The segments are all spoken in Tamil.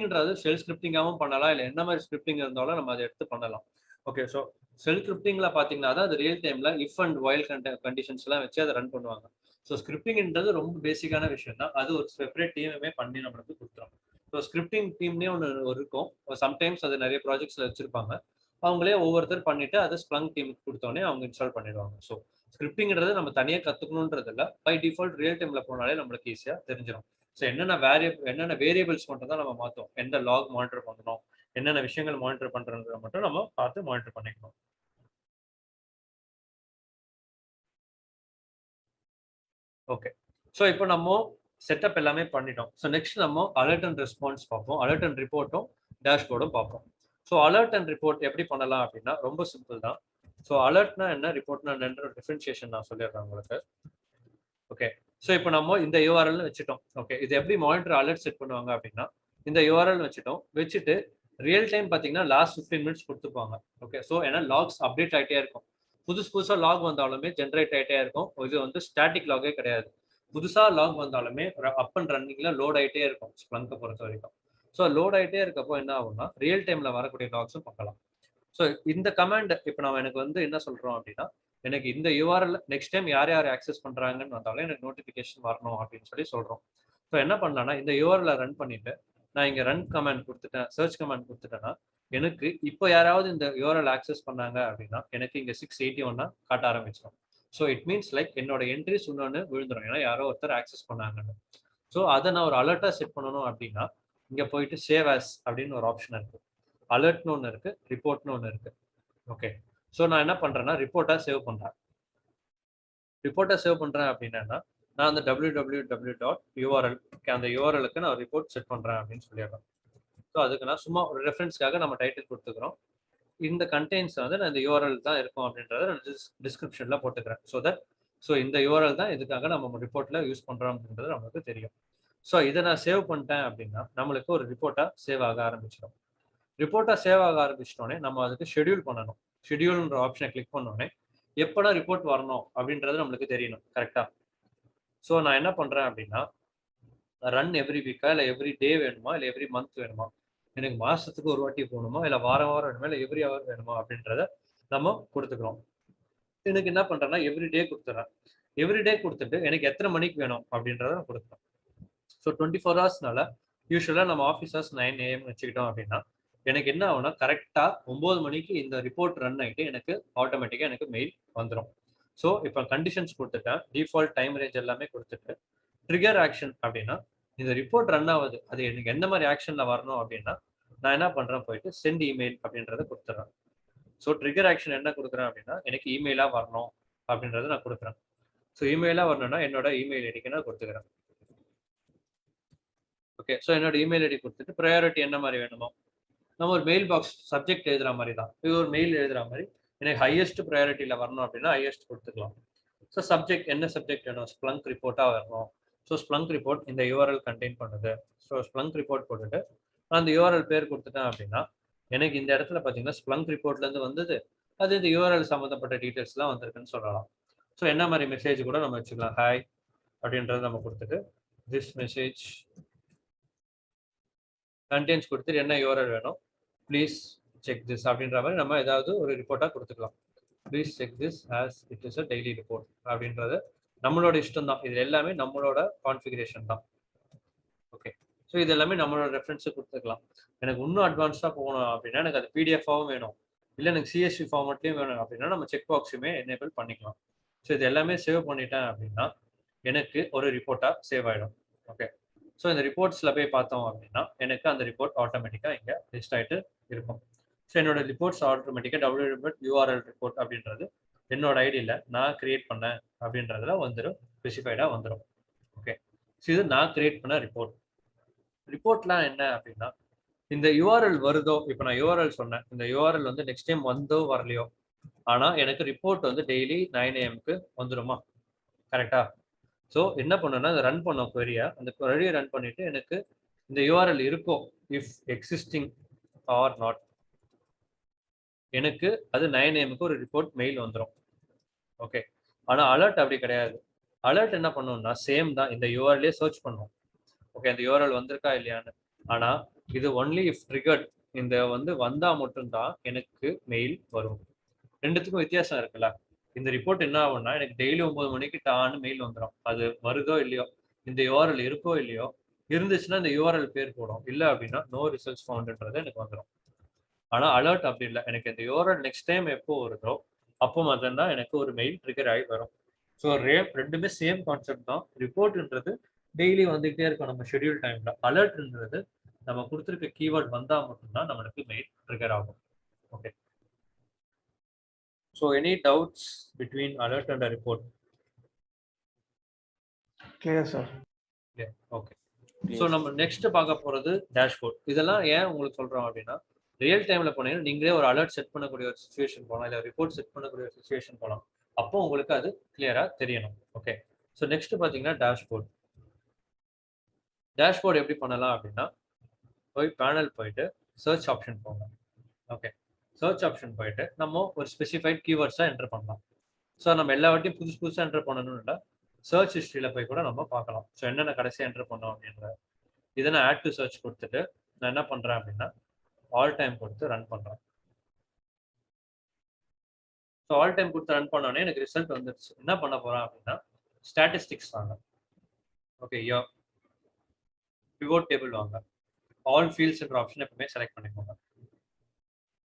ன்றது ஷெல் ஸ்கிரிப்டிங்காகவும் பண்ணலாம், இல்லை என்ன மாதிரி ஸ்கிரிப்டிங் இருந்தாலும் நம்ம அதை எடுத்து பண்ணலாம். ஓகே, ஸோ ஷெல் ஸ்கிரிப்டிங்ல பார்த்தீங்கன்னா தான் அது ரியல் டைம்ல இஃப் அண்ட் வைல் கண்டிஷன்ஸ் எல்லாம் வச்சு அதை ரன் பண்ணுவாங்க. ஸோ ஸ்கிரிப்டிங்ன்றது ரொம்ப பேசிக்கான விஷயம் தான். அது ஒரு செப்பரேட் டீமுமே பண்ணி நம்மளுக்கு கொடுத்துரும். ஸோ ஸ்கிரிப்டிங் டீம்னே ஒன்று இருக்கும். சம்டைம்ஸ் அது நிறைய ப்ராஜெக்ட்ஸ்ல வச்சிருப்பாங்க. அவங்களே ஒவ்வொருத்தர் பண்ணிட்டு அதை ஸ்ப்ளங்க் டீமுக்கு கொடுத்தோடனே அவங்க இன்ஸ்டால் பண்ணிடுவாங்க. ஸோ ஸ்கிரிப்டிங்கிறது நம்ம தனியாக கற்றுக்கணுன்றது இல்லை, பை டிஃபால்ட் ரியல் டைம்ல போனாலே நம்மளுக்கு ஈஸியாக தெரிஞ்சிடும். ஸோ என்னென்ன வேரியபிள்ஸ் மட்டும் தான் நம்ம மாற்றோம், எந்த லாக் மானிட்டர் பண்ணணும், என்னென்ன விஷயங்கள் மானிட்டர் பண்றதுன்றத மட்டும் நம்ம பார்த்து மானிட்டர் பண்ணிக்கணும். ஓகே, ஸோ இப்போ நம்ம செட்டப் எல்லாமே பண்ணிட்டோம். ஸோ நெக்ஸ்ட் நம்ம அலர்ட் அண்ட் ரெஸ்பான்ஸ் பார்ப்போம், அலர்ட் அண்ட் ரிப்போர்ட்டும் டேஷ்போர்டும் பார்ப்போம். ஸோ அலர்ட் அண்ட் ரிப்போர்ட் எப்படி பண்ணலாம் அப்படின்னா ரொம்ப சிம்பிள் தான். ஸோ அலர்ட்னா என்ன, ரிப்போர்ட்னா என்னன்ற டிஃபரன்ஷியேஷன் நான் சொல்லிடுறேன் உங்களுக்கு. ஓகே, ஸோ இப்போ நம்ம இந்த யூஆர்எல் வச்சுட்டோம். ஓகே, இது எப்படி மானிட்டர் அலர்ட் செட் பண்ணுவாங்க அப்படின்னா இந்த யூஆர்எல் வச்சுட்டு ரியல் டைம் பார்த்தீங்கன்னா லாஸ்ட் 15 மினிட்ஸ் கொடுத்துப்பாங்க. ஓகே, ஸோ ஏன்னா லாக்ஸ் அப்டேட் ஆகிட்டே இருக்கும். புதுசாக லாக் வந்தாலுமே ஜென்ரேட் ஆகிட்டே இருக்கும். இது வந்து ஸ்டாட்டிக் லாகே கிடையாது. புதுசாக லாக் வந்தாலுமே அப் அண்ட் ரன்னிங்ல லோட் ஆகிட்டே இருக்கும் ஸ்ப்ளங்கை பொறுத்த வரைக்கும். ஸோ லோட் ஆகிட்டே இருக்கப்போ என்ன ஆகும்னா ரியல் டைம்ல வரக்கூடிய லாக்ஸும் பார்க்கலாம். ஸோ இந்த கமாண்ட் இப்போ நம்ம எனக்கு வந்து என்ன சொல்றோம் அப்படின்னா, எனக்கு இந்த யூஆர்எல் நெக்ஸ்ட் டைம் யார் யார் ஆக்சஸ் பண்றாங்கன்னு வந்தாலும் எனக்கு நோட்டிஃபிகேஷன் வரணும் அப்படின்னு சொல்றோம். ஸோ என்ன பண்ணலாம்னா இந்த யூஆர்எல் ரன் பண்ணிட்டு நான் இங்க ரன் கமாண்ட் கொடுத்துட்டேன், சர்ச் கமாண்ட் கொடுத்துட்டேன்னா எனக்கு இப்போ யாராவது இந்த யூஆர்எல் ஆக்சஸ் பண்ணாங்க அப்படின்னா எனக்கு இங்க 681 காட்ட ஆரம்பிச்சிடும். ஸோ இட் மீன்ஸ் லைக் என்னோட என்ட்ரிஸ் இன்னொன்று விழுந்துடும், ஏன்னா யாரோ ஒருத்தர் ஆக்சஸ் பண்ணாங்கன்னு. ஸோ அதை நான் ஒரு அலர்ட்டா செட் பண்ணணும் அப்படின்னா இங்க போயிட்டு சேவ் ஆஸ் அப்படின்னு ஒரு ஆப்ஷன் இருக்கு, அலர்ட்னு ஒன்று இருக்கு, ரிப்போர்ட்னு ஒன்று இருக்கு. ஓகே, ஸோ நான் என்ன பண்றேன்னா ரிப்போர்ட்டா சேவ் பண்றேன். ரிப்போர்ட்டை சேவ் பண்றேன் அப்படின்னா நான் அந்த www.url அந்த யூஆர்எலுக்கு நான் ரிப்போர்ட் செட் பண்றேன் அப்படின்னு சொல்லிடுறேன். ஸோ அதுக்கு நான் சும்மா ஒரு ரெஃபரன்ஸ்க்காக நம்ம டைட்டில் கொடுத்துக்கிறோம். இந்த கண்டெய்ன்ஸ் வந்து நான் இந்த யூஆர்எல் தான் இருக்கும் அப்படின்றத நான் டிஸ்கிரிப்ஷன்ல போட்டுக்கிறேன். ஸோ இந்த யூஆர்எல் தான் இதுக்காக நம்ம ரிப்போர்ட்ல யூஸ் பண்றோம் அப்படின்றது நமக்கு தெரியும். ஸோ இதை நான் சேவ் பண்ணிட்டேன் அப்படின்னா நம்மளுக்கு ஒரு ரிப்போர்ட்டா சேவ் ஆக ஆரம்பிச்சிடும். ரிப்போர்ட்டா சேவ் ஆக ஆரம்பிச்சிட்டோன்னே நம்ம அதுக்கு ஷெடியூல் பண்ணணும். ஷெடியூல்ன்ற ஆப்ஷனை கிளிக் பண்ணோடனே எப்படா ரிப்போர்ட் வரணும் அப்படின்றது நம்மளுக்கு தெரியணும் கரெக்டா. ஸோ நான் என்ன பண்றேன் அப்படின்னா ரன் எவ்ரி வீக்கா, இல்லை எவ்ரி டே வேணுமா, இல்லை எவ்ரி மந்த் வேணுமா, எனக்கு மாசத்துக்கு ஒரு வாட்டி போகணுமா, இல்லை வாரம் வாரம் வேணுமா, இல்லை எவ்ரி ஹவர் வேணுமா அப்படின்றத நம்ம கொடுத்துக்கிறோம். எனக்கு என்ன பண்றேன்னா எவ்ரி டே கொடுத்துட்றேன். எவ்ரி டே கொடுத்துட்டு எனக்கு எத்தனை மணிக்கு வேணும் அப்படின்றத நான் கொடுக்குறேன். ஸோ 24 ஹவர்ஸ்னால யூஸ்வலாக நம்ம ஆஃபீஸ் ஹவர்ஸ் 9 AM வச்சுக்கிட்டோம் அப்படின்னா எனக்கு என்ன ஆகும்னா கரெக்டாக 9 மணிக்கு இந்த ரிப்போர்ட் ரன் ஆகிட்டு எனக்கு ஆட்டோமேட்டிக்காக எனக்கு மெயில் வந்துடும். ஸோ இப்போ கண்டிஷன்ஸ் கொடுத்துட்டேன், டிஃபால்ட் டைம் ரேஞ்ச் எல்லாமே கொடுத்துட்டு ட்ரிகர் ஆக்ஷன் அப்படின்னா இந்த ரிப்போர்ட் ரன் ஆகுது அது எனக்கு எந்த மாதிரி ஆக்ஷன்ல வரணும் அப்படின்னா நான் என்ன பண்றேன் போயிட்டு சென்ட் இமெயில் அப்படின்றத கொடுத்துட்றேன். ஸோ ட்ரிகர் ஆக்ஷன் என்ன கொடுக்குறேன் அப்படின்னா எனக்கு இமெயிலா வரணும் அப்படின்றத நான் கொடுக்குறேன். ஸோ இமெயிலா வரணும்னா என்னோட இமெயில் ஐடிக்கு நான் கொடுத்துக்கிறேன். ஓகே, ஸோ என்னோட இமெயில் ஐடி கொடுத்துட்டு ப்ரையாரிட்டி என்ன மாதிரி வேணுமோ நம்ம ஒரு மெயில் பாக்ஸ் சப்ஜெக்ட் எழுதுற மாதிரி தான், இது ஒரு மெயில் எழுதுற மாதிரி எனக்கு ஹையஸ்ட் ப்ரையாரிட்டியில் வரணும் அப்படின்னா ஹையஸ்ட் கொடுத்துக்கலாம். ஸோ சப்ஜெக்ட் என்ன சப்ஜெக்ட் வேணும், ஸ்ப்ளங்க் ரிப்போர்ட்டாக வரணும். ஸோ ஸ்ப்ளங்க் ரிப்போர்ட் இந்த யூஆர்எல் கண்டெயின் பண்ணுது. ஸோ ஸ்ப்ளங்க் ரிப்போர்ட் போட்டுட்டு அந்த யூஆர்எல் பேர் கொடுத்துட்டேன் அப்படின்னா எனக்கு இந்த இடத்துல பார்த்தீங்கன்னா ஸ்ப்ளங்க் ரிப்போர்ட்லேருந்து வந்தது, அது இந்த யூஆர்எல் சம்மந்தப்பட்ட டீட்டெயில்ஸ்லாம் வந்திருக்குன்னு சொல்லலாம். ஸோ என்ன மாதிரி மெசேஜ் கூட நம்ம வச்சுக்கலாம், ஹாய் அப்படின்றத நம்ம கொடுத்துட்டு திஸ் மெசேஜ் கண்டெயின்ஸ் கொடுத்துட்டு என்ன யூஆர்எல் வேணும் ப்ளீஸ் செக் திஸ் அப்படின்ற மாதிரி நம்ம ஏதாவது ஒரு ரிப்போர்ட்டாக கொடுத்துக்கலாம். Please check this as it is a daily report அப்படின்றது நம்மளோட இஷ்டம் தான், இது எல்லாமே நம்மளோட கான்ஃபிகரேஷன் தான். ஓகே, ஸோ இது எல்லாமே நம்மளோட ரெஃபரன்ஸு கொடுத்துக்கலாம். எனக்கு இன்னும் அட்வான்ஸாக போகணும் அப்படின்னா எனக்கு அது பிடிஎஃபாகவும் வேணும், இல்லை எனக்கு சிஎஸ்வி ஃபார்மெட்லேயும் வேணும் அப்படின்னா நம்ம செக் பாக்ஸுமே எனேபிள் பண்ணிக்கலாம். ஸோ இது எல்லாமே சேவ் பண்ணிட்டேன் அப்படின்னா எனக்கு ஒரு ரிப்போர்ட்டாக சேவ் ஆகிடும். ஓகே, ஸோ இந்த ரிப்போர்ட்ஸில் போய் பார்த்தோம் அப்படின்னா எனக்கு அந்த ரிப்போர்ட் ஆட்டோமேட்டிக்காக இங்கே லிஸ்ட் ஆகிட்டு இருக்கும். ஸோ என்னோட ரிப்போர்ட்ஸ் ஆட்டோமேட்டிக்காக www.url ரிப்போர்ட் அப்படின்றது என்னோட ஐடியில் நான் கிரியேட் பண்ணேன் அப்படின்றதுல வந்துடும், ஸ்பெசிஃபைடாக வந்துடும். ஓகே, ஸோ இது நான் கிரியேட் பண்ண ரிப்போர்ட். ரிப்போர்ட்லாம் என்ன அப்படின்னா இந்த யூஆர்எல் வருதோ, இப்போ நான் யூஆர்எல் சொன்னேன், இந்த யூஆர்எல் வந்து நெக்ஸ்ட் டைம் வந்தோ வரலையோ ஆனால் எனக்கு ரிப்போர்ட் வந்து டெய்லி 9 AM வந்துடுமா கரெக்டா. ஸோ என்ன பண்ணணும்னா அதை ரன் பண்ணோம் query-ய, அந்த query ரன் பண்ணிட்டு எனக்கு இந்த யூஆர்எல் இருக்கும் இஃப் எக்ஸிஸ்டிங் ஆர் நாட், எனக்கு அது 9 AM ஒரு ரிப்போர்ட் மெயில் வந்துடும். ஓகே, ஆனால் அலர்ட் அப்படி கிடையாது. அலர்ட் என்ன பண்ணணும்னா சேம் தான், இந்த யூஆர்எல்லே சர்ச் பண்ணும். ஓகே, அந்த யூஆர்எல் வந்திருக்கா இல்லையான்னு. ஆனா இது ஒன்லி இஃப் ட்ரிகர்ட், இந்த வந்து வந்தா மட்டும்தான் எனக்கு மெயில் வரும். ரெண்டுத்துக்கும் வித்தியாசம் இருக்குல்ல. இந்த ரிப்போர்ட் என்ன ஆகும்னா எனக்கு டெய்லி 9 மணிக்கு டான்னு மெயில் வந்துடும். அது வருதோ இல்லையோ, இந்த யூஆர்எல் இருக்கோ இல்லையோ, இருந்துச்சுன்னா இந்த யூஆர்எல் பேர் போடும். இல்லை அப்படின்னா நோ ரிசல்ட்ஸ் ஃபவுண்டுன்றது எனக்கு வந்துடும். ஆனா அலர்ட் அப்படி இல்லை. எனக்கு இந்த யூஆர்எல் நெக்ஸ்ட் டைம் எப்போ வருதோ அப்போ மட்டும்தான் எனக்கு ஒரு மெயில் ட்ரிகர் ஆகி வரும். ஸோ ரெண்டுமே சேம் கான்செப்ட் தான். ரிப்போர்ட்ன்றது டெய்லி வந்துகிட்டே இருக்கும் நம்ம ஷெட்யூல் டைம்ல. அலர்ட்ன்றது நம்ம கொடுத்துருக்க கீவேர்ட் வந்தா மட்டும்தான் நம்மளுக்கு மெயில் ட்ரிகர் ஆகும். Okay. So any doubts between alert and report? Clear sir. Okay. So நம்ம நெக்ஸ்ட் பார்க்க போறது டேஷ்போர்ட். இதெல்லாம் ஏன் உங்களுக்கு சொல்றோம் அப்படின்னா, ரியல் டைம்ல போனீங்கன்னா நீங்களே ஒரு அலர்ட் செட் பண்ணக்கூடிய ஒரு சுச்சுவேஷன் போகலாம், இல்லை ரிப்போர்ட் செட் பண்ணக்கூடிய ஒரு சுச்சுவேஷன் போகலாம். அப்போ உங்களுக்கு அது கிளியரா தெரியணும். ஓகே. ஸோ நெக்ஸ்ட் பார்த்தீங்கன்னா டேஷ்போர்ட். டேஷ்போர்ட் எப்படி பண்ணலாம் அப்படின்னா, போய் பேனல் போயிட்டு சர்ச் ஆப்ஷன் போங்க. ஓகே. சர்ச் ஆப்ஷன் போயிட்டு நம்ம ஒரு ஸ்பெசிஃபைட் கீவேர்ட்ஸாக என்டர் பண்ணலாம். ஸோ நம்ம எல்லா வாட்டியும் புதுசாக என்டர் பண்ணணும்னு இல்லை, சர்ச் ஹிஸ்ட்ரியில் போய் கூட நம்ம பார்க்கலாம். ஸோ என்னென்ன கடைசியாக என்டர் பண்ணோம் அப்படின்ற இதை நான் ஆட் டு சர்ச் கொடுத்துட்டு நான் என்ன பண்ணுறேன் அப்படின்னா ஆல் டைம் கொடுத்து ரன் பண்ணுறேன். ஸோ ஆல் டைம் கொடுத்து ரன் பண்ணோடனே எனக்கு ரிசல்ட் வந்துருச்சு. என்ன பண்ண போகிறேன் அப்படின்னா ஸ்டாட்டிஸ்டிக்ஸ் வாங்க. ஓகே. பிவோட் டேபிள் வாங்க. ஆல் ஃபீல்ட்ஸ்ன்ற ஆப்ஷன் எப்பவுமே செலக்ட் பண்ணிக்கோங்க.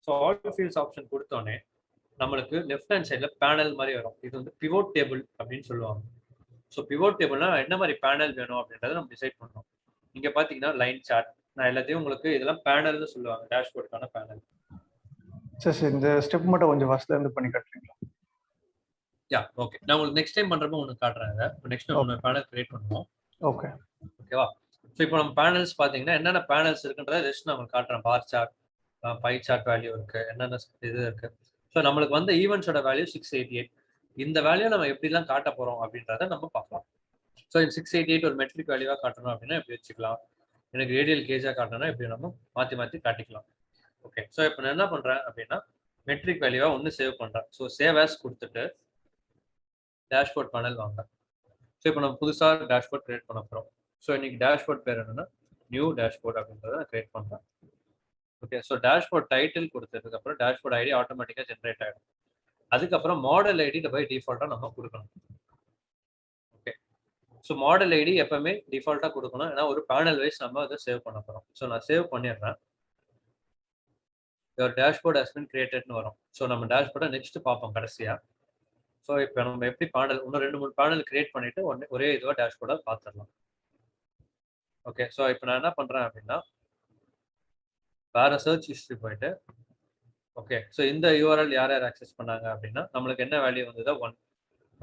ஸோ ஆல் ஃபீல்ட்ஸ் ஆப்ஷன் கொடுத்தோடனே நம்மளுக்கு லெஃப்ட் ஹேண்ட் சைடில் பேனல் மாதிரி வரும். இது வந்து பிவோட் டேபிள் அப்படின்னு சொல்லுவாங்க. ஸோ பிவோட் டேபிள்னா என்ன மாதிரி பேனல் வேணும் அப்படின்றத நம்ம டிசைட் பண்ணணும். இங்கே பார்த்தீங்கன்னா லைன் சார்ட், நான் எல்லாத்தையும் உங்களுக்கு இதெல்லாம் பேனல்னு சொல்லுவாங்க, டேஷ்போர்டுக்கான பேனல். சார் இந்த ஸ்டெப் மட்டும் கொஞ்சம் ஃபர்ஸ்ட்ல இருந்து பண்ணி காட்டுறீங்களா? யா, ஓகே. நான் உங்களுக்கு நெக்ஸ்ட் டைம் பண்றப்போ உங்களுக்கு காட்டுறேன். இதை நெக்ஸ்ட் நம்ம பேனல் கிரியேட் பண்ணுவோம். ஓகே. ஓகேவா? ஸோ இப்போ நம்ம பேனல்ஸ் பார்த்தீங்கன்னா என்னென்ன பேனல்ஸ் இருக்குன்றத ஜஸ்ட் நான் உங்களுக்கு காட்டுறேன். Bar chart, pie chart value இருக்கு, என்னென்ன இது இருக்கு. ஸோ நம்மளுக்கு வந்து ஈவெண்ட்ஸோட வேல்யூ 688. இந்த வேல்யூ நம்ம எப்படிலாம் காட்ட போறோம் அப்படின்றத நம்ம பார்க்கலாம். ஸோ 688 ஒரு மெட்ரிக் வேல்யூவாக காட்டணும் அப்படின்னா எப்படி வச்சுக்கலாம். எனக்கு ரேடியல் கேஜாக காட்டணும்னா எப்படி நம்ம மாற்றி மாற்றி காட்டிக்கலாம். ஓகே. ஸோ இப்போ நான் என்ன பண்ணுறேன் அப்படின்னா மெட்ரிக் வேல்யூவாக ஒன்று சேவ் பண்ணுறேன். ஸோ சேவ் ஆஸ் கொடுத்துட்டு டேஷ்போர்ட் பேனல் வாங்க. ஸோ இப்போ நம்ம புதுசாக டேஷ்போர்ட் கிரியேட் பண்ண போகிறோம். ஸோ இன்னைக்கு டேஷ்போர்ட் பேர் என்னன்னா நியூ டேஷ்போர்ட் அப்படின்றத நான் கிரியேட் பண்ணுறேன். ஓகே. ஸோ டேஷ்போர்ட் டைட்டில் கொடுத்ததுக்கப்புறம் டேஷ்போர்ட் ஐடி ஆட்டோமேட்டிக்காக ஜென்ரேட் ஆகிடும். அதுக்கப்புறம் மாடல் ஐடி பை டிஃபால்ட்டாக நம்ம கொடுக்கணும். ஓகே. ஸோ மாடல் ஐடி எப்பவுமே டிஃபால்ட்டாக கொடுக்கணும். ஏன்னா ஒரு பேனல் வைஸ் நம்ம அதை சேவ் பண்ண போகிறோம். ஸோ நான் சேவ் பண்ணிடுறேன். யுவர் டேஷ்போர்ட் ஹஸ் பீன் கிரியேட்டட்னு வரும். ஸோ நம்ம டேஷ்போர்டை நெக்ஸ்ட் பார்ப்போம் கடைசியாக. ஸோ இப்போ நம்ம எப்படி பேனல் இன்னும் 2-3 பேனல் கிரியேட் பண்ணிட்டு ஒரே இதுவாக டேஷ்போர்டை பார்த்துடலாம். ஓகே. ஸோ இப்போ நான் என்ன பண்ணுறேன் அப்படின்னா வேற சர்ச் ஹிஸ்ட்ரி போயிட்டு, ஓகே. ஸோ இந்த யூஆர்எல் யார் யார் ஆக்சஸ் பண்ணாங்க அப்படின்னா நம்மளுக்கு என்ன வேல்யூ வந்ததோ 1.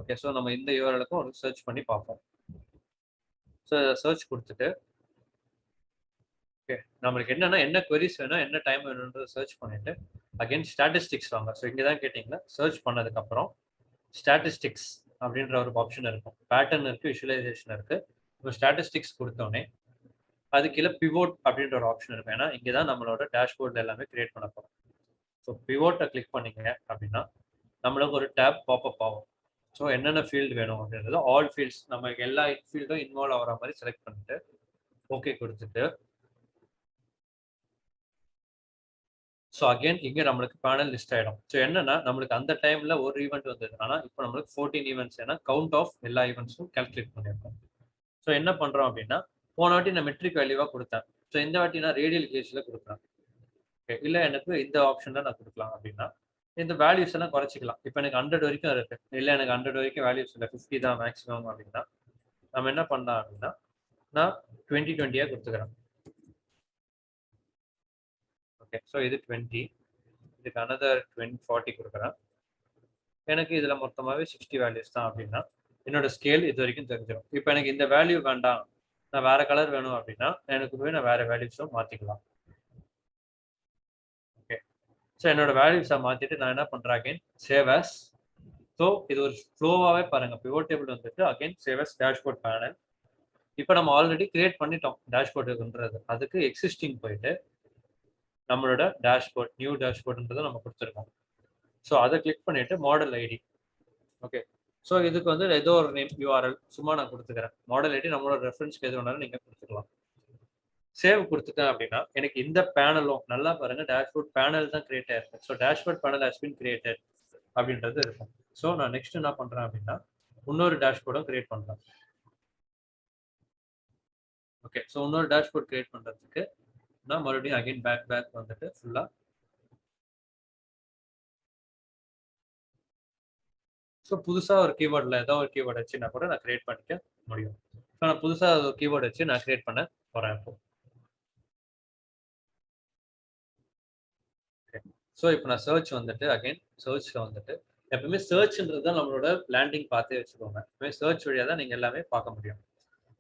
ஓகே. ஸோ நம்ம இந்த யூஆர்எலுக்கும் ஒரு சர்ச் பண்ணி பார்ப்போம். ஸோ சர்ச் கொடுத்துட்டு ஓகே நம்மளுக்கு என்னன்னா என்ன queries வேணும், என்ன டைம் வேணும்ன்றத சர்ச் பண்ணிட்டு அகைன் ஸ்டாட்டிஸ்டிக்ஸ் வாங்க. ஸோ இங்கே தான் கேட்டிங்களா, சர்ச் பண்ணதுக்கப்புறம் ஸ்டாட்டிஸ்டிக்ஸ் அப்படின்ற ஒரு ஆப்ஷன் இருக்கும். பேட்டர்ன் இருக்குது, விஷுவலைசேஷன் இருக்குது. இப்போ ஸ்டாட்டிஸ்டிக்ஸ் கொடுத்தோடனே அது கீழே பிவோட் அப்படின்ற ஒரு ஆப்ஷன் இருக்கும். ஏன்னா இங்கே தான் நம்மளோட டேஷ்போர்டில் எல்லாமே கிரியேட் பண்ண போகிறோம். ஸோ பிவோட்டை கிளிக் பண்ணிங்க அப்படின்னா நம்மளுக்கு ஒரு டேப் பாப்அப் ஆகும். ஸோ என்னென்ன ஃபீல்டு வேணும் அப்படின்றது ஆல் ஃபீல்ட்ஸ் நம்ம எல்லா ஃபீல்டும் இன்வால்வ் ஆகிற மாதிரி செலக்ட் பண்ணிட்டு ஓகே கொடுத்துட்டு ஸோ அகெயின் இங்கே நம்மளுக்கு பேனல் லிஸ்ட் ஆகிடும். ஸோ என்னன்னா நம்மளுக்கு அந்த டைமில் ஒரு ஈவெண்ட் வந்தது, ஆனால் இப்போ நம்மளுக்கு 14 ஈவெண்ட்ஸ், ஏன்னா கவுண்ட் ஆஃப் எல்லா ஈவெண்ட்ஸும் கால்குலேட் பண்ணியிருக்கோம். ஸோ என்ன பண்ணுறோம் அப்படின்னா போன வாட்டி நான் மெட்ரிக் வேல்யூவாக கொடுத்தேன். ஸோ இந்த வாட்டி நான் ரேடியல் கேஜில் கொடுக்குறேன். ஓகே. இல்லை எனக்கு இந்த ஆப்ஷனில் நான் கொடுக்கலாம் அப்படின்னா இந்த வேல்யூஸ் எல்லாம் குறைச்சிக்கலாம். இப்போ எனக்கு 100 வரைக்கும் இருக்கு, இல்லை எனக்கு 100 வரைக்கும் வேல்யூஸ் இல்லை, 50 தான் மேக்ஸிமம் அப்படின்னா நம்ம என்ன பண்ணலாம் அப்படின்னா நான் 20-20 கொடுத்துக்கிறேன். ஓகே. ஸோ இது 20, இதுக்கு அனதர் 40 கொடுக்குறேன். எனக்கு இதில் மொத்தமாகவே 60 வேல்யூஸ் தான் அப்படின்னா என்னோட ஸ்கேல் இது வரைக்கும் தெரிஞ்சிடும். இப்போ எனக்கு இந்த வேல்யூ வேண்டாம், நான் வேற கலர் வேணும் அப்படின்னா எனக்கு போய் நான் வேற வேல்யூஸும் மாற்றிக்கலாம். ஓகே. ஸோ என்னோட வேல்யூஸை மாற்றிட்டு நான் என்ன பண்ணுறேன் அகைன் சேவ் ஆஸ். ஸோ இது ஒரு ஃப்ளோவாகவே பாருங்கள். பிவோட் டேபிள் வந்துட்டு again save as dashboard panel. இப்போ நம்ம ஆல்ரெடி கிரியேட் பண்ணிட்டோம் டேஷ்போர்டுன்றது. அதுக்கு எக்ஸிஸ்டிங் போயிட்டு நம்மளோட டேஷ்போர்ட் நியூ டேஷ்போர்ட்ன்றதை நம்ம கொடுத்துருக்கோம். ஸோ அதை கிளிக் பண்ணிட்டு மாடல் ஐடி. ஓகே. ஸோ இதுக்கு வந்து ஏதோ ஒரு நேம் யூஆர்எல் சும்மா நான் கொடுத்துக்கிறேன். மாடல் ஐடி நம்மளோட ரெஃபரன்ஸ்க்கு எது வேணாலும் நீங்கள் கொடுத்துக்கலாம். சேவ் கொடுத்துட்டேன் அப்படின்னா எனக்கு இந்த பேனலும் நல்லா பாருங்க டேஷ்போர்ட் பேனல் தான் கிரியேட் ஆயிருக்கு. So dashboard panel has been created அப்படின்றது இருக்கும். ஸோ நான் நெக்ஸ்ட் என்ன பண்றேன் அப்படின்னா இன்னொரு டேஷ்போர்டும் கிரியேட் பண்றேன். ஓகே, ஸோ இன்னொரு டேஷ்போர்ட் கிரியேட் பண்றதுக்கு நான் மறுபடியும் அகைன் பேக் வந்துட்டு ஃபுல்லா ஸோ புதுசாக ஒரு கீவேர்டில் ஏதோ ஒரு கீவேர்டு வச்சு நான் கூட நான் கிரியேட் பண்ணிக்க முடியும். ஸோ நான் புதுசாக ஒரு கீவேர்டு வச்சு நான் கிரியேட் பண்ண போகிறேன் இப்போ. ஸோ இப்போ நான் சர்ச் வந்துட்டு அகைன் சர்ச்சில் வந்துட்டு எப்பவுமே சர்ச்ன்றது தான் நம்மளோட லேண்டிங் பார்த்தே வச்சுக்கோங்க. எப்பவுமே சர்ச் வழியாக தான் நீங்கள் எல்லாமே பார்க்க முடியும்.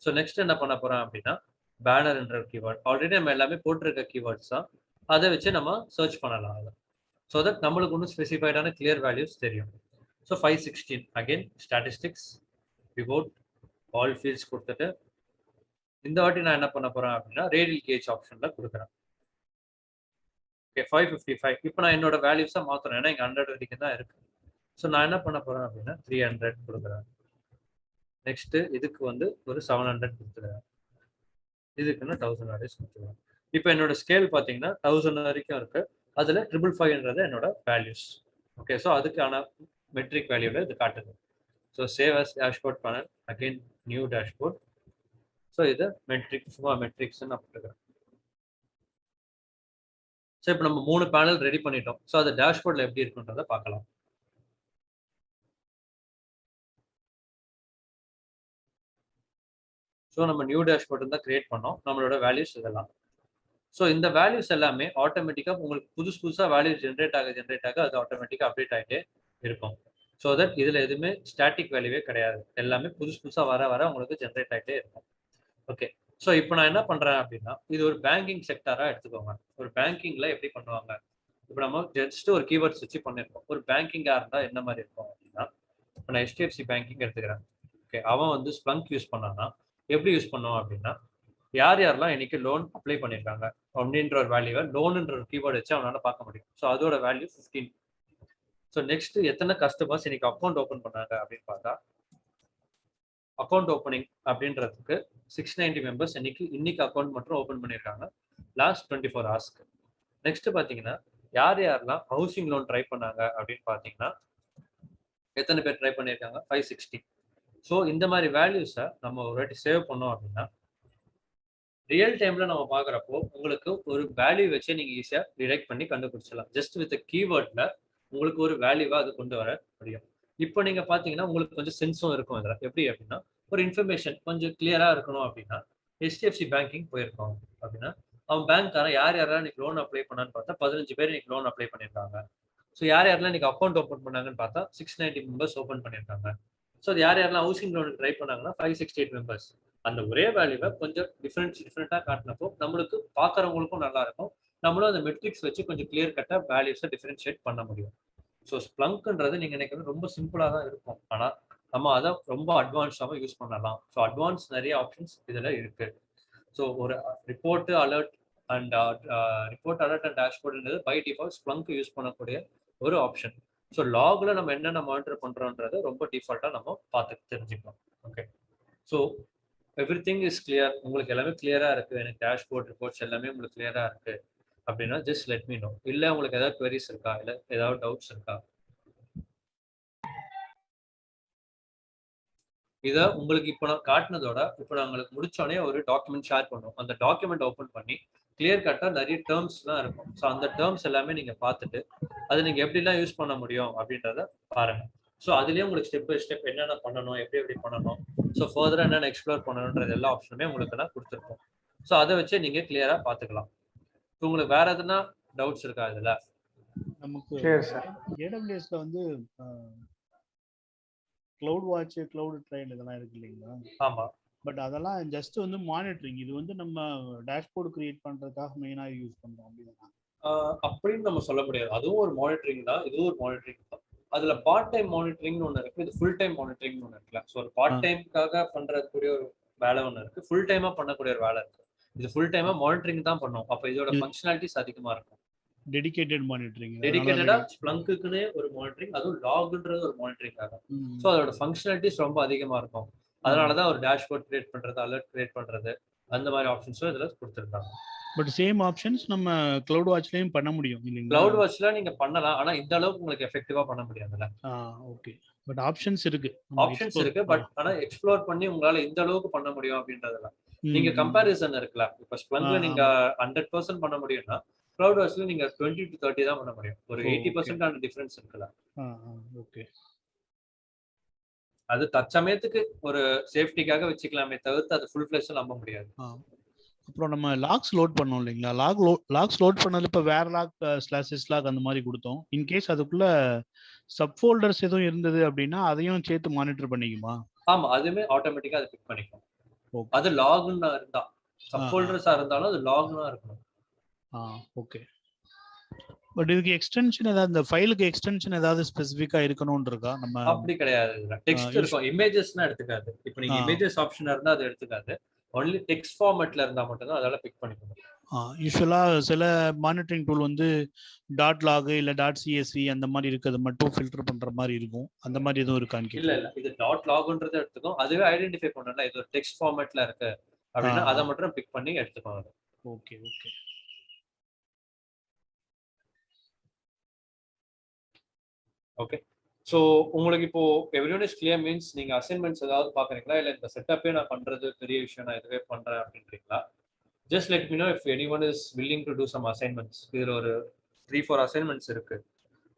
ஸோ நெக்ஸ்ட் என்ன பண்ண போகிறோம் அப்படின்னா பேனர்ன்ற கீவேர்ட் ஆல்ரெடி நம்ம எல்லாமே போட்டிருக்க கீவேர்ட்ஸ் தான். அதை வச்சு நம்ம சர்ச் பண்ணலாம் அதை. ஸோ தட் நம்மளுக்கு ஒன்றும் ஸ்பெசிஃபைடான கிளியர் வேல்யூஸ் தெரியும். So 516 again statistics pivot all fields கொடுத்துட்டு இந்த வாட்டி நான் என்ன பண்ண போறேன் அப்படின்னா ரேடியல் கேஜ் ஆப்ஷன்ல கொடுக்குறேன். ஓகே 555 இப்போ நான் என்னோட வேல்யூஸை மாற்றணும். ஏன்னா இங்கே 100 வரைக்கும் தான் இருக்கு. ஸோ நான் என்ன பண்ண போறேன் அப்படின்னா 300 கொடுக்குறேன். நெக்ஸ்ட் இதுக்கு வந்து ஒரு 700 கொடுத்துக்கிறேன். இதுக்குன்னு 1000 வேல்யூஸ் கொடுத்துக்கிறேன். இப்போ என்னோட ஸ்கேல் பார்த்தீங்கன்னா 1000 வரைக்கும் இருக்கு. அதில் 555ன்றது என்னோட வேல்யூஸ். ஓகே, ஸோ அதுக்கான மெட்ரிக் வேல்யூல இது காட்டுது. So save as dashboard panel again new dashboard. So இது மெட்ரிக் சும்மா மெட்ரிக்ஸ்ன்னு நான் போட்டுக்கிறேன். ஸோ இப்போ நம்ம 3 பேனல் ரெடி பண்ணிட்டோம். ஸோ அது டேஷ்போர்ட்ல எப்படி இருக்குன்றதை பார்க்கலாம். ஸோ நம்ம நியூ டேஷ்போர்ட் தான் கிரியேட் பண்ணோம். நம்மளோட வேல்யூஸ் இதெல்லாம். ஸோ இந்த வேல்யூஸ் எல்லாமே ஆட்டோமேட்டிக்காக உங்களுக்கு புதுசாக வேல்யூஸ் ஜென்ரேட் ஆக அது ஆட்டோமேட்டிக்காக அப்டேட் ஆகிட்டே இருக்கும். ஸோ தட் இதில் எதுவுமே ஸ்டாட்டிக் வேல்யூவே கிடையாது. எல்லாமே புதுசாக வர உங்களுக்கு ஜென்ரேட் ஆகிட்டே இருக்கும். ஓகே, ஸோ இப்போ நான் என்ன பண்ணுறேன் அப்படின்னா இது ஒரு பேங்கிங் செக்டாராக எடுத்துக்கோங்க. ஒரு பேங்கிங்கில் எப்படி பண்ணுவாங்க, இப்போ நம்ம ஜஸ்ட் ஒரு கீவேர்ட்ஸ் வச்சு பண்ணியிருக்கோம். ஒரு பேங்கிங்காக இருந்தால் என்ன மாதிரி இருக்கும் அப்படின்னா இப்போ நான் HDFC பேங்கிங் எடுத்துக்கிறேன். ஓகே, அவன் வந்து ஸ்ப்ளங்க் யூஸ் பண்ணான்னா எப்படி யூஸ் பண்ணுவான் அப்படின்னா யாரெல்லாம் இன்னைக்கு லோன் அப்ளை பண்ணியிருக்காங்க அப்படின்ற ஒரு வேல்யூவை லோனுன்ற ஒரு கீவேர்டு வச்சு அவனால பார்க்க முடியும். ஸோ அதோட வேல்யூ 15. ஸோ நெக்ஸ்ட் எத்தனை கஸ்டமர்ஸ் இன்னைக்கு அக்கௌண்ட் ஓப்பன் பண்ணாங்க அப்படின்னு பார்த்தா அக்கௌண்ட் ஓப்பனிங் அப்படின்றதுக்கு 690 மெம்பர்ஸ் இன்னைக்கு அக்கௌண்ட் மட்டும் ஓப்பன் பண்ணியிருக்காங்க லாஸ்ட் 24 ஹவர்ஸ்க்கு. நெக்ஸ்ட் பார்த்தீங்கன்னா யாரெல்லாம் ஹவுசிங் லோன் ட்ரை பண்ணாங்க அப்படின்னு பார்த்தீங்கன்னா எத்தனை பேர் ட்ரை பண்ணியிருக்காங்க 560. ஸோ இந்த மாதிரி வேல்யூஸை நம்ம ஒரு வாட்டி சேவ் பண்ணோம் அப்படின்னா ரியல் டைம்ல நம்ம பார்க்குறப்போ உங்களுக்கு ஒரு வேல்யூ வச்சு நீங்க ஈஸியாக டிடெக்ட் பண்ணி கண்டுபிடிச்சலாம். ஜஸ்ட் வித் கீவேர்ட்ல உங்களுக்கு ஒரு வேல்யூவா அது கொண்டு வர முடியும். இப்போ நீங்க பாத்தீங்கன்னா உங்களுக்கு கொஞ்சம் சென்ஸும் இருக்கும். இதுல எப்படி அப்படின்னா ஒரு இன்ஃபர்மேஷன் கொஞ்சம் கிளியரா இருக்கணும் அப்படின்னா HDFC பேங்கிங் போயிருக்கோம் அப்படின்னா அவன் பேங்க்காரன் யாரெல்லாம் இன்னைக்கு லோன் அப்ளை பண்ணான்னு பார்த்தா 15 பேர் இன்னைக்கு லோன் அப்ளை பண்ணியிருக்காங்க. ஸோ யாரெல்லாம் இன்னைக்கு அக்கௌண்ட் ஓப்பன் பண்ணாங்கன்னு பார்த்தா 690 மெம்பர்ஸ் ஓப்பன் பண்ணியிருக்காங்க. ஸோ அது யாரெல்லாம் ஹவுசிங் லோன் ட்ரை பண்ணாங்கன்னா 568 மெம்பர்ஸ். அந்த ஒரே வேல்யூவை கொஞ்சம் டிஃப்ரெண்டாக காட்டினப்போ நம்மளுக்கு பார்க்குறவங்களுக்கும் நல்லா இருக்கும். நம்மளும் அந்த மெட்ரிக்ஸ் வச்சு கொஞ்சம் கிளியர் கட்டாக வேல்யூஸை டிஃபரன்ஷியேட் பண்ண முடியும். ஸோ ஸ்ப்ளங்க்ன்றது நீங்கள் நினைக்கிறது ரொம்ப சிம்பிளாக தான் இருக்கும். ஆனால் நம்ம அதை ரொம்ப அட்வான்ஸாகவும் யூஸ் பண்ணலாம். ஸோ அட்வான்ஸ் நிறைய ஆப்ஷன்ஸ் இதில் இருக்கு. ஸோ ஒரு ரிப்போர்ட் அலர்ட் அண்ட் டேஷ்போர்டுன்றது பை டிஃபால்ட் ஸ்ப்ளங்க் யூஸ் பண்ணக்கூடிய ஒரு ஆப்ஷன். ஸோ லாகில் நம்ம என்னென்ன மானிட்டர் பண்ணுறோன்றது ரொம்ப டிஃபால்ட்டாக நம்ம பார்த்து தெரிஞ்சுக்கலாம். Okay, so everything is clear. உங்களுக்கு எல்லாமே கிளியராக இருக்குது. எனக்கு டேஷ்போர்ட் ரிப்போர்ட்ஸ் எல்லாமே உங்களுக்கு கிளியராக இருக்குது அப்படின்னா ஜஸ்ட் லெட் மீ நோ. இல்லை உங்களுக்கு ஏதாவது குவரிஸ் இருக்கா, இல்லை ஏதாவது டவுட்ஸ் இருக்கா? இதை உங்களுக்கு இப்போ நான் காட்டினதோட இப்போ நான் உங்களுக்கு முடிச்சோடனே ஒரு டாக்குமெண்ட் ஷேர் பண்ணுவோம். அந்த டாக்குமெண்ட் ஓப்பன் பண்ணி கிளியர் கட்டாக நிறைய டேர்ம்ஸ்லாம் இருக்கும். ஸோ அந்த டேர்ம்ஸ் எல்லாமே நீங்கள் பார்த்துட்டு அதை நீங்கள் எப்படிலாம் யூஸ் பண்ண முடியும் அப்படின்றத பாருங்க. ஸோ அதுலேயே உங்களுக்கு ஸ்டெப் பை ஸ்டெப் என்னென்ன பண்ணணும், எப்படி பண்ணணும், ஸோ ஃபர்தராக என்னென்ன எக்ஸ்ப்ளோர் பண்ணணுன்றது எல்லா ஆப்ஷனுமே உங்களுக்கு நான் கொடுத்துருக்கோம். ஸோ அதை வச்சு நீங்கள் கிளியராக பார்த்துக்கலாம். உங்களுக்கு வேற எதுனா டவுட்ஸ் இருக்கா இதுல? நமக்கு AWSல வந்து கிளவுட் வாட்ச், கிளவுட் ட்ரெயின் இதெல்லாம் இருக்கு இல்லைங்களா? ஆமா. பட் அதெல்லாம் ஜஸ்ட் வந்து மானிட்டரிங். இது வந்து நம்ம டேஷ்போர்ட் கிரியேட் பண்றதுக்காக மெயினா யூஸ் பண்றோம் அப்படின்னா அப்படின்னு நம்ம சொல்ல முடியாது. அதுவும் ஒரு மானிட்டரிங் தான், இதுவும் ஒரு மானிட்டரிங் தான். அதுல பார்ட் டைம் மானிட்டரிங் ஒன்று இருக்கு, இது ஃபுல் டைம் மானிட்டரிங் ஒன்று இருக்குல்ல. ஸோ ஒரு பார்ட் டைம்காக பண்றக்கூடிய ஒரு வேலை ஒன்று இருக்கு, ஃபுல் டைமா பண்ணக்கூடிய ஒரு வேலை இருக்கு. இது ஃபுல் டைமா மானிட்டரிங் தான் பண்ணும். அப்ப இதோட ஃபங்க்ஷனாலிட்டிஸ் அதிகமா இருக்கும். டெடிகேட்டட் மானிட்டரிங், டெடிகேட்டடா ஸ்ப்ளங்க்குன்னு ஒரு மானிட்டரிங், அதுவும் லாக்ன்றது ஒரு மானிட்டரிங் ஆகும். ஸோ அதோட ஃபங்க்ஷனாலிட்டிஸ் ரொம்ப அதிகமா இருக்கும். அதனாலதான் ஒரு டேஷ்போர்ட் கிரியேட் பண்றது, அலர்ட் கிரியேட் பண்றது, அந்த மாதிரி ஆப்ஷன்ஸும் இதில் கொடுத்துருக்காங்க. பட் சேம் ஆப்ஷன்ஸ் நம்ம கிளவுட் வாட்ச்லயும் பண்ண முடியும் இல்லைங்களா? கிளவுட் வாட்ச்ல நீங்க பண்ணலாம், ஆனா இந்த அளவுக்கு உங்களுக்கு எஃபெக்டிவா பண்ண முடியாதுல்ல. ஓகே. பட் ஆப்ஷன்ஸ் இருக்கு, ஆப்ஷன்ஸ் இருக்கு, பட் ஆனா எக்ஸ்ப்ளோர் பண்ணி உங்களால இந்த அளவுக்கு பண்ண முடியும் அப்படின்றதுல நீங்க கம்பேரிசன் இருக்குல்ல. இப்ப ஸ்ப்ளங்க்ல நீங்க 100% பண்ண முடியும்னா கிளவுட் வாட்ச்ல நீங்க 20 to 30 தான் பண்ண முடியும். ஒரு 80% ஆன டிஃபரன்ஸ் இருக்குல்ல. ஓகே. அது தற்சமயத்துக்கு ஒரு சேஃப்டிக்காக வச்சுக்கலாமே தவிர்த்து அது ஃபுல் ஃபிளெஷ்ல நம்ப முடியாது. அப்புறம் நம்ம லாக்ஸ் லோட் பண்ணோம் இல்லைங்களா? லாக்ஸ் லோட் பண்ணது இப்போ வேற லாக் ஸ்லாஷஸ் லாக் அந்த மாதிரி கொடுத்தோம். இன்கேஸ் அதுக்குள்ள சப் ஃபோல்டர்ஸ் எதுவும் இருந்தது அப்படின்னா அதையும் சேர்த்து மானிட்டர் பண்ணிக்குமா? ஆமா, அதுமே ஆட்டோமேட்டிக்கா அதை பிக் பண்ணிக்கும். அது லாக்னா இருந்தா, சப் ஃபோல்டர்ஸா இருந்தாலும் அது லாக்னா இருக்கணும். ஓகே. பட் இதுக்கு எக்ஸ்டென்ஷன் ஏதாவது, இந்த ஃபைலுக்கு எக்ஸ்டென்ஷன் ஏதாவது ஸ்பெசிஃபிக்கா இருக்கணும்னு இருக்கா? நம்ம அப்படி கிடையாது. இதுல டெக்ஸ்ட் இருக்கும், இமேஜஸ்னா எடுத்துக்காது. இப்போ நீங்க இமேஜஸ் ஆப்ஷனா இருந்தா அது எடுத்துக்காது. ஒன்லி டெக்ஸ்ட் ஃபார்மேட்ல இருந்தா மட்டும் தான் அதால பிக் பண்ணிக்கணும். யூசுவலா சில மானிட்டரிங் டூல் வந்து டாட் லாக் இல்ல டாட் சிஎஸ்வி அந்த மாதிரி இருக்கிறது மட்டும் ஃபில்டர் பண்ற மாதிரி இருக்கும். அந்த மாதிரி எதுவும் இருக்கான்னு இல்ல இல்ல, இது டாட் லாக்ன்றது எடுத்துக்கும். அதுவே ஐடென்டிஃபை பண்ணல இது ஒரு டெக்ஸ்ட் ஃபார்மேட்ல இருக்கு அப்படின்னா அதை மட்டும் பிக் பண்ணி எடுத்துக்கோங்க. Okay okay okay. ஸோ உங்களுக்கு இப்போ எவ்ரிஒன் இஸ் கிளியர் மீன்ஸ் நீங்க அசைன்மெண்ட்ஸ் ஏதாவது பாக்குறீங்களா, இல்ல இந்த செட்டப்பே நான் பண்றது பெரிய விஷயம் நான் இதுவே பண்றேன் அப்படின்றீங்களா? Just let me know if anyone is willing to do some assignments. இதுல ஒரு 3-4 அசைன்மெண்ட்ஸ் இருக்கு,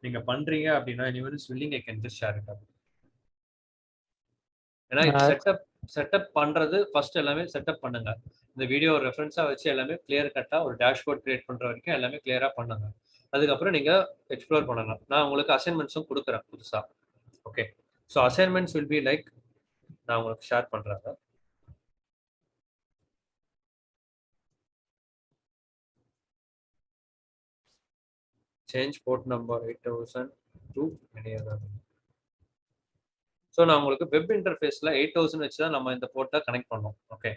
நீங்க பண்றீங்க அப்படின்னா anyone is willing I can just share it. ஏன்னா இது செட்டப் பண்றது ஃபர்ஸ்ட் எல்லாமே செட்டப் பண்ணுங்க. இந்த வீடியோ ரெஃபரன்ஸா வச்சு எல்லாமே கிளியர் கட்டா ஒரு டேஷ்போர்ட் கிரியேட் பண்ற வரைக்கும் எல்லாமே கிளியரா பண்ணுங்க. அதுக்கப்புறம் நீங்க எக்ஸ்ப்ளோர் பண்ணலாம். நான் உங்களுக்கு அசைன்மெண்ட்ஸும் கொடுக்குறேன் புதுசா. Okay. So assignments will be like, நான் உங்களுக்கு ஷேர் பண்றேன். Change port number 8000 to any other. So நான் உங்களுக்கு வெப் இன்டர்ஃபேஸ்ல 8000 வச்சு தான் நம்ம இந்த போர்ட்டை கனெக்ட் பண்ணோம். ஓகே.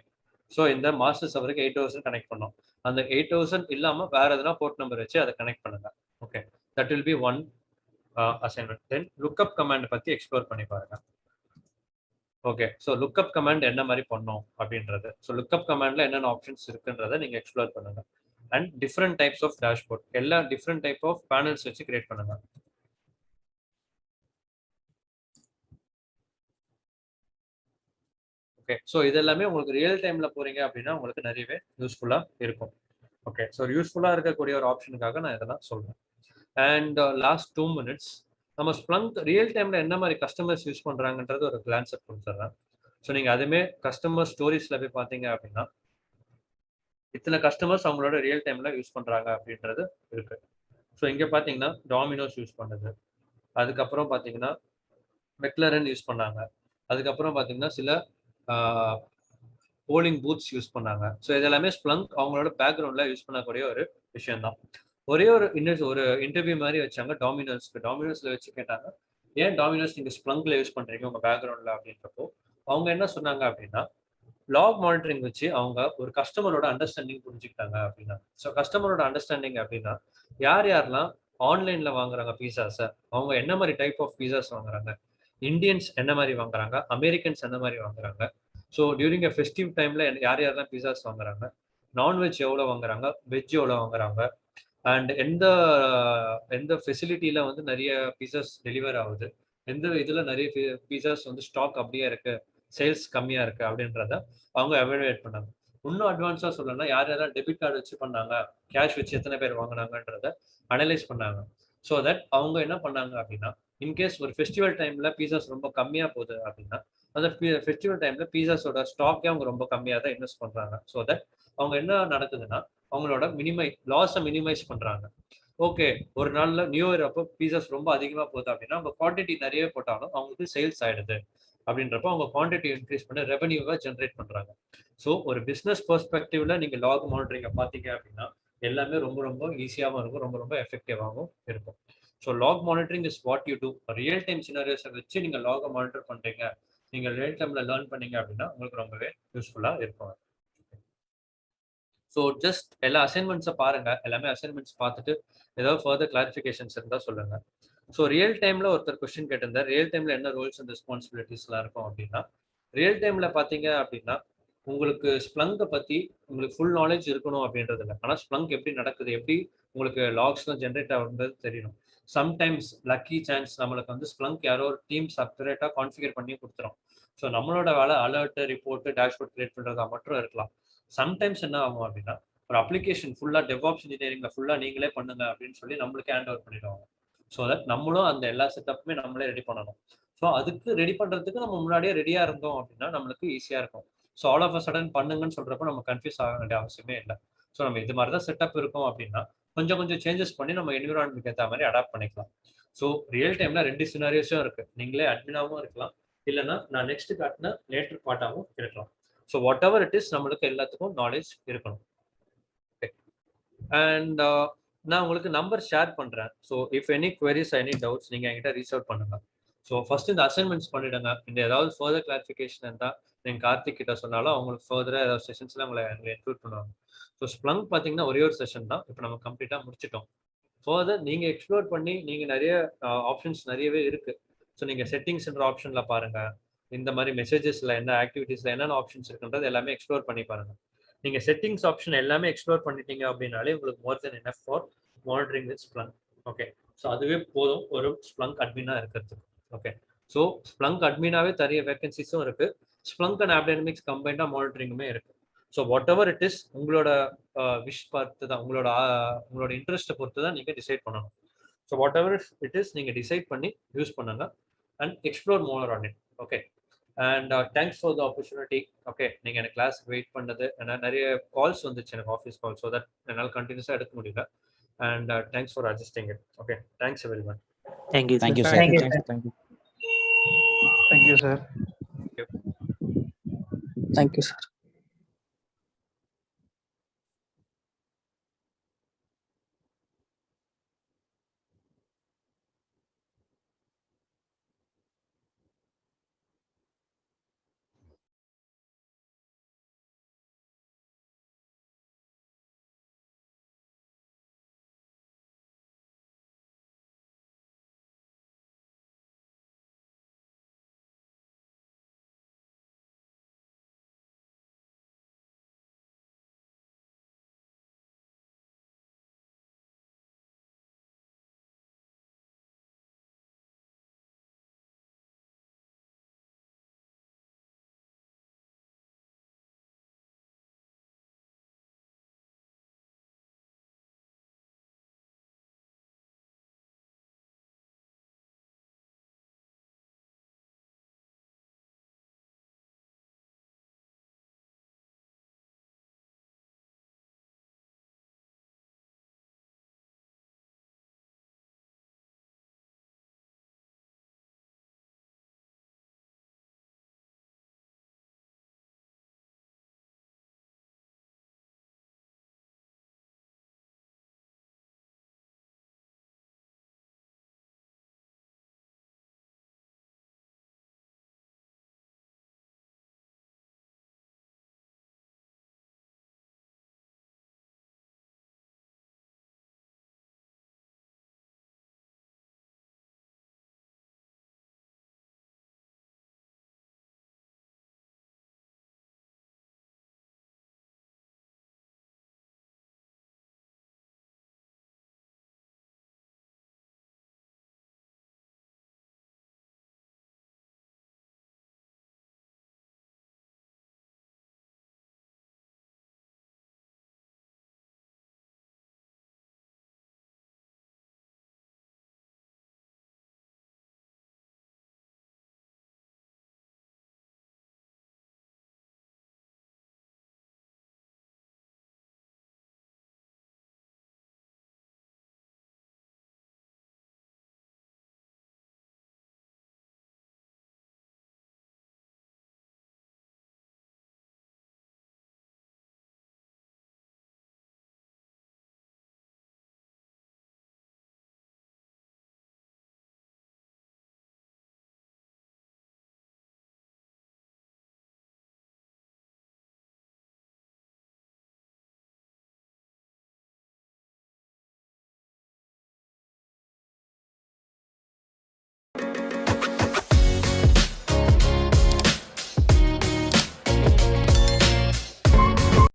ஸோ இந்த மாஸ்டர் சர்வருக்கு 8000 கனெக்ட் பண்ணோம். அந்த 8000 இல்லாமல் வேற எதனா போர்ட் நம்பர் வச்சு அதை கனெக்ட் பண்ணுங்க. Okay, that will be one assignment. Then lookup command பற்றி எக்ஸ்ப்ளோர் பண்ணி பாருங்க. ஓகே, ஸோ லுக்அப் கமாண்ட் என்ன மாதிரி பண்ணோம் அப்படின்றது, ஸோ லுக்அப் கமாண்ட்ல என்னென்ன ஆப்ஷன்ஸ் இருக்குன்றதை நீங்கள் எக்ஸ்ப்ளோர் பண்ணுங்க. And different types of dashboard, எல்லா டிஃப்ரெண்ட் டைப் ஆஃப் பேனல்ஸ் வச்சு கிரியேட் பண்ணுங்க. ஓகே, ஸோ இது எல்லாமே உங்களுக்கு ரியல் டைம்ல போறீங்க அப்படின்னா உங்களுக்கு நிறையவே யூஸ்ஃபுல்லா இருக்கும். ஓகே, ஸோ யூஸ்ஃபுல்லா இருக்கக்கூடிய ஒரு ஆப்ஷனுக்காக நான் இதெல்லாம் சொல்றேன். அண்ட் லாஸ்ட் 2 minutes நம்ம ஸ்ப்ளங்க் ரியல் டைம்ல என்ன மாதிரி கஸ்டமர்ஸ் யூஸ் பண்றாங்கன்றது ஒரு கிளான்ஸ் கொடுத்துட்றேன். ஸோ நீங்க அதுமே கஸ்டமர் ஸ்டோரிஸ்ல போய் பார்த்தீங்க அப்படின்னா இத்தனை கஸ்டமர்ஸ் அவங்களோட ரியல் டைம்ல யூஸ் பண்றாங்க அப்படின்றது இருக்கு. ஸோ இங்க பாத்தீங்கன்னா டாமினோஸ் யூஸ் பண்ணது, அதுக்கப்புறம் பாத்தீங்கன்னா மெக்லரன் யூஸ் பண்ணாங்க, அதுக்கப்புறம் பாத்தீங்கன்னா சில போலிங் பூத்ஸ் யூஸ் பண்ணாங்க. ஸோ இது எல்லாமே ஸ்ப்ளங்க் அவங்களோட பேக்ரவுண்ட்ல யூஸ் பண்ணக்கூடிய ஒரு விஷயம் தான். ஒரே ஒரு இன்டர்வியூ மாதிரி வச்சாங்க டாமினோஸ்க்கு. டாமினோஸ்ல வச்சு கேட்டாங்க, ஏன் டாமினோஸ் நீங்க ஸ்ப்ளங்க்ல யூஸ் பண்றீங்க உங்க பேக்ரவுண்ட்ல அப்படின்றப்போ அவங்க என்ன சொன்னாங்க அப்படின்னா லாக் மானிட்டரிங் வச்சு அவங்க ஒரு கஸ்டமரோட அண்டர்ஸ்டாண்டிங் புரிஞ்சுக்கிட்டாங்க அப்படின்னா. ஸோ கஸ்டமரோட அண்டர்ஸ்டாண்டிங் அப்படின்னா யார் யாரெல்லாம் ஆன்லைன்ல வாங்குறாங்க பீஸாஸை, அவங்க என்ன மாதிரி டைப் ஆஃப் பீஸாஸ் வாங்குறாங்க, இந்தியன்ஸ் என்ன மாதிரி வாங்குறாங்க, அமெரிக்கன்ஸ் என்ன மாதிரி வாங்குறாங்க, ஸோ டியூரிங் ஃபெஸ்டிவ் டைம்ல யார் யாரெல்லாம் பீஸாஸ் வாங்குறாங்க, நான்வெஜ் எவ்வளோ வாங்குறாங்க, வெஜ் எவ்வளோ வாங்குறாங்க, அண்ட் எந்த எந்த ஃபெசிலிட்டியில வந்து நிறைய பீஸாஸ் டெலிவர் ஆகுது, எந்த இதுல நிறைய பீஸாஸ் வந்து ஸ்டாக் அப்படியே இருக்கு, சேல்ஸ் கம்மியா இருக்கு அப்படின்றத அவங்க எவாலுவேட் பண்ணாங்க. இன்னும் அட்வான்ஸா சொல்லணும்னா யார் யாரெல்லாம் டெபிட் கார்டு வச்சு பண்ணாங்க, கேஷ் வச்சு எத்தனை பேர் வாங்கினாங்கன்றத அனலைஸ் பண்ணாங்க. ஸோ தட் அவங்க என்ன பண்ணாங்க அப்படின்னா இன்கேஸ் ஒரு ஃபெஸ்டிவல் டைம்ல பீஸாஸ் ரொம்ப கம்மியா போகுது அப்படின்னா அந்த ஃபெஸ்டிவல் டைம்ல பீஸாஸோட ஸ்டாக்கே அவங்க ரொம்ப கம்மியாக தான் இன்வெஸ்ட் பண்றாங்க. ஸோ தட் அவங்க என்ன நடக்குதுன்னா அவங்களோட லாஸை மினிமைஸ் பண்றாங்க. ஓகே, ஒரு நாள்ல நியூ இயர் அப்போ பீஸாஸ் ரொம்ப அதிகமா போகுது அப்படின்னா அவங்க குவான்டிட்டி நிறைய போட்டாலும் அவங்களுக்கு சேல்ஸ் ஆயிடுது அப்படின்றப்போ அவங்க குவான்டிட்டி இன்க்ரீஸ் பண்ணி ரெவன்யூவை ஜென்ரேட் பண்றாங்க. ஸோ ஒரு பிஸ்னஸ் பெர்ஸ்பெக்டிவ்ல நீங்க லாக் மானிட்டரிங்க பார்த்தீங்க அப்படின்னா எல்லாமே ரொம்ப ரொம்ப ஈஸியாகவும் இருக்கும், ரொம்ப ரொம்ப எஃபெக்டிவாகவும் இருக்கும். So log monitoring is what you do. Real time சினாரியோஸை வச்சு நீங்க லாகை மானிட்டர் பண்றீங்க, நீங்க ரியல் டைம்ல லேர்ன் பண்ணீங்க அப்படின்னா உங்களுக்கு ரொம்பவே யூஸ்ஃபுல்லா இருக்கும். ஸோ ஜஸ்ட் எல்லா அசைன்மெண்ட்ஸை பாருங்க, எல்லாமே அசைன்மெண்ட்ஸ் பார்த்துட்டு ஏதாவது ஃபர்தர் கிளாரிஃபிகேஷன்ஸ் இருந்தால் சொல்லுங்க. ஸோ ரியல் டைம்ல ஒருத்தர் கொஸ்டின் கேட்டிருந்தார், ரியல் டைம்ல என்ன ரோல்ஸ் அண்ட் ரெஸ்பான்சிபிலிட்டிஸ்லாம் இருக்கும் அப்படின்னா ரியல் டைம்ல பார்த்தீங்க அப்படின்னா உங்களுக்கு ஸ்ப்ளங்கை பற்றி உங்களுக்கு ஃபுல் நாலேஜ் இருக்கணும் அப்படின்றது இல்லை. ஆனால் ஸ்ப்ளங்க் எப்படி நடக்குது, எப்படி உங்களுக்கு லாக்ஸ்லாம் ஜென்ரேட் ஆகுறது தெரியணும். சம்டைம்ஸ் லக்கி சான்ஸ் நம்மளுக்கு வந்து ஸ்ப்ளங்க் யாரோ ஒரு டீம் செப்பரேட்டாக கான்ஃபிகர் பண்ணி கொடுத்துரும். ஸோ நம்மளோட வேலை அலர்ட்டு, ரிப்போர்ட்டு, டேஷ்போர்ட் கிரியேட் பண்ணுறதா மட்டும் இருக்கலாம். சம்டைம்ஸ் என்ன ஆகும் அப்படின்னா, ஒரு அப்ளிகேஷன் ஃபுல்லாக டெவாப்ஸ் இன்ஜினியரிங்கில் ஃபுல்லாக நீங்களே பண்ணுங்க அப்படின்னு சொல்லி நம்மளுக்கு ஹேண்ட் ஓவர் பண்ணிடுவாங்க. ஸோ தட் நம்மளும் அந்த எல்லா செட்டப்புமே நம்மளே ரெடி பண்ணணும். ஸோ அதுக்கு ரெடி பண்ணுறதுக்கு நம்ம முன்னாடியே ரெடியாக இருந்தோம் அப்படின்னா நம்மளுக்கு ஈஸியாக இருக்கும். So all of a sudden பண்ணுங்கன்னு சொல்கிறப்ப நம்ம கன்ஃபியூஸ் ஆக வேண்டிய அவசியமே இல்லை. ஸோ நம்ம இது மாதிரி தான் செட்டப் இருக்கும் அப்படின்னா கொஞ்சம் கொஞ்சம் சேஞ்சஸ் பண்ணி நம்ம என்விரான்மெண்ட்க்கு ஏற்ற மாதிரி அடாப்ட் பண்ணிக்கலாம். ஸோ ரியல் டைமில் 2 சினாரியோஸும் இருக்குது. நீங்களே அட்மினாகவும் இருக்கலாம், இல்லைன்னா நான் நெக்ஸ்ட் காட்டின லேட்டர் பார்ட்டாகவும் இருக்கலாம். So what ever it is நம்மளுக்கு எல்லாத்துக்கும் நாலேஜ் இருக்கணும். ஓகே, அண்ட் நான் உங்களுக்கு நம்பர் ஷேர் பண்ணுறேன். So if any queries, any doubts நீங்கள் என்கிட்ட ரீச் அவுட் பண்ணுங்கள். ஸோ ஃபர்ஸ்ட் இந்த அசைன்மெண்ட்ஸ் பண்ணிவிடுங்க. இந்த ஏதாவது ஃபர்தர் கிளாரிஃபிகேஷன் இருந்தால் நீங்கள் கார்த்திக் கிட்ட சொன்னாலும் அவங்களுக்கு ஃபர்தராக ஏதாவது செஷன்ஸ்லாம் உங்களை இன்க்ளூட் பண்ணுவாங்க. ஸோ ஸ்ப்ளங்க் பார்த்தீங்கன்னா ஒரே ஒரு செஷன் தான் இப்போ நம்ம கம்ப்ளீட்டாக முடிச்சிட்டோம். ஃபர்தர் நீங்கள் எக்ஸ்ப்ளோர் பண்ணி நீங்கள் நிறைய ஆப்ஷன்ஸ் நிறையவே இருக்குது. ஸோ நீங்கள் செட்டிங்ஸ்ன்ற ஆப்ஷனில் பாருங்கள், இந்த மாதிரி மெசேஜஸில் என்ன ஆக்டிவிட்டீஸில் என்னென்ன ஆப்ஷன்ஸ் இருக்குன்றது எல்லாமே எக்ஸ்ப்ளோர் பண்ணி பாருங்கள். நீங்கள் செட்டிங்ஸ் ஆப்ஷன் எல்லாமே எக்ஸ்ப்ளோர் பண்ணிட்டீங்க அப்படின்னாலே உங்களுக்கு more than enough for monitoring with Splunk. Okay, so அதுவே போதும் ஒரு ஸ்ப்ளங்க் அட்மினாக இருக்கிறதுக்கு. ஓகே, ஸோ ஸ்ப்ளங்க் அட்மினாவே நிறைய வேகன்சிஸும் இருக்குது. ஸ்ப்ளங்க் அண்ட் ஆப் டைனமிக்ஸ் கம்பைண்டாக மானிட்டரிங்குமே இருக்குது. So what ever it is உங்களோட விஷ் பார்த்து தான், உங்களோட இன்ட்ரெஸ்ட்டை பொறுத்து தான் நீங்கள் டிசைட் பண்ணணும். So what ever it is நீங்கள் டிசைட் பண்ணி யூஸ் பண்ணுங்க and explore more on it. Okay, and thanks for the opportunity. Okay, நீங்கள் எனக்கு கிளாஸ் வெயிட் பண்ணது, ஏன்னா நிறைய கால்ஸ் வந்துச்சு எனக்கு, ஆஃபீஸ் கால். ஸோ தட் என்னால் கண்டினியூஸாக எடுக்க முடியல. And thanks for adjusting it. Okay, thanks every one. Thank you, sir. Thank you, sir. Thank you, sir.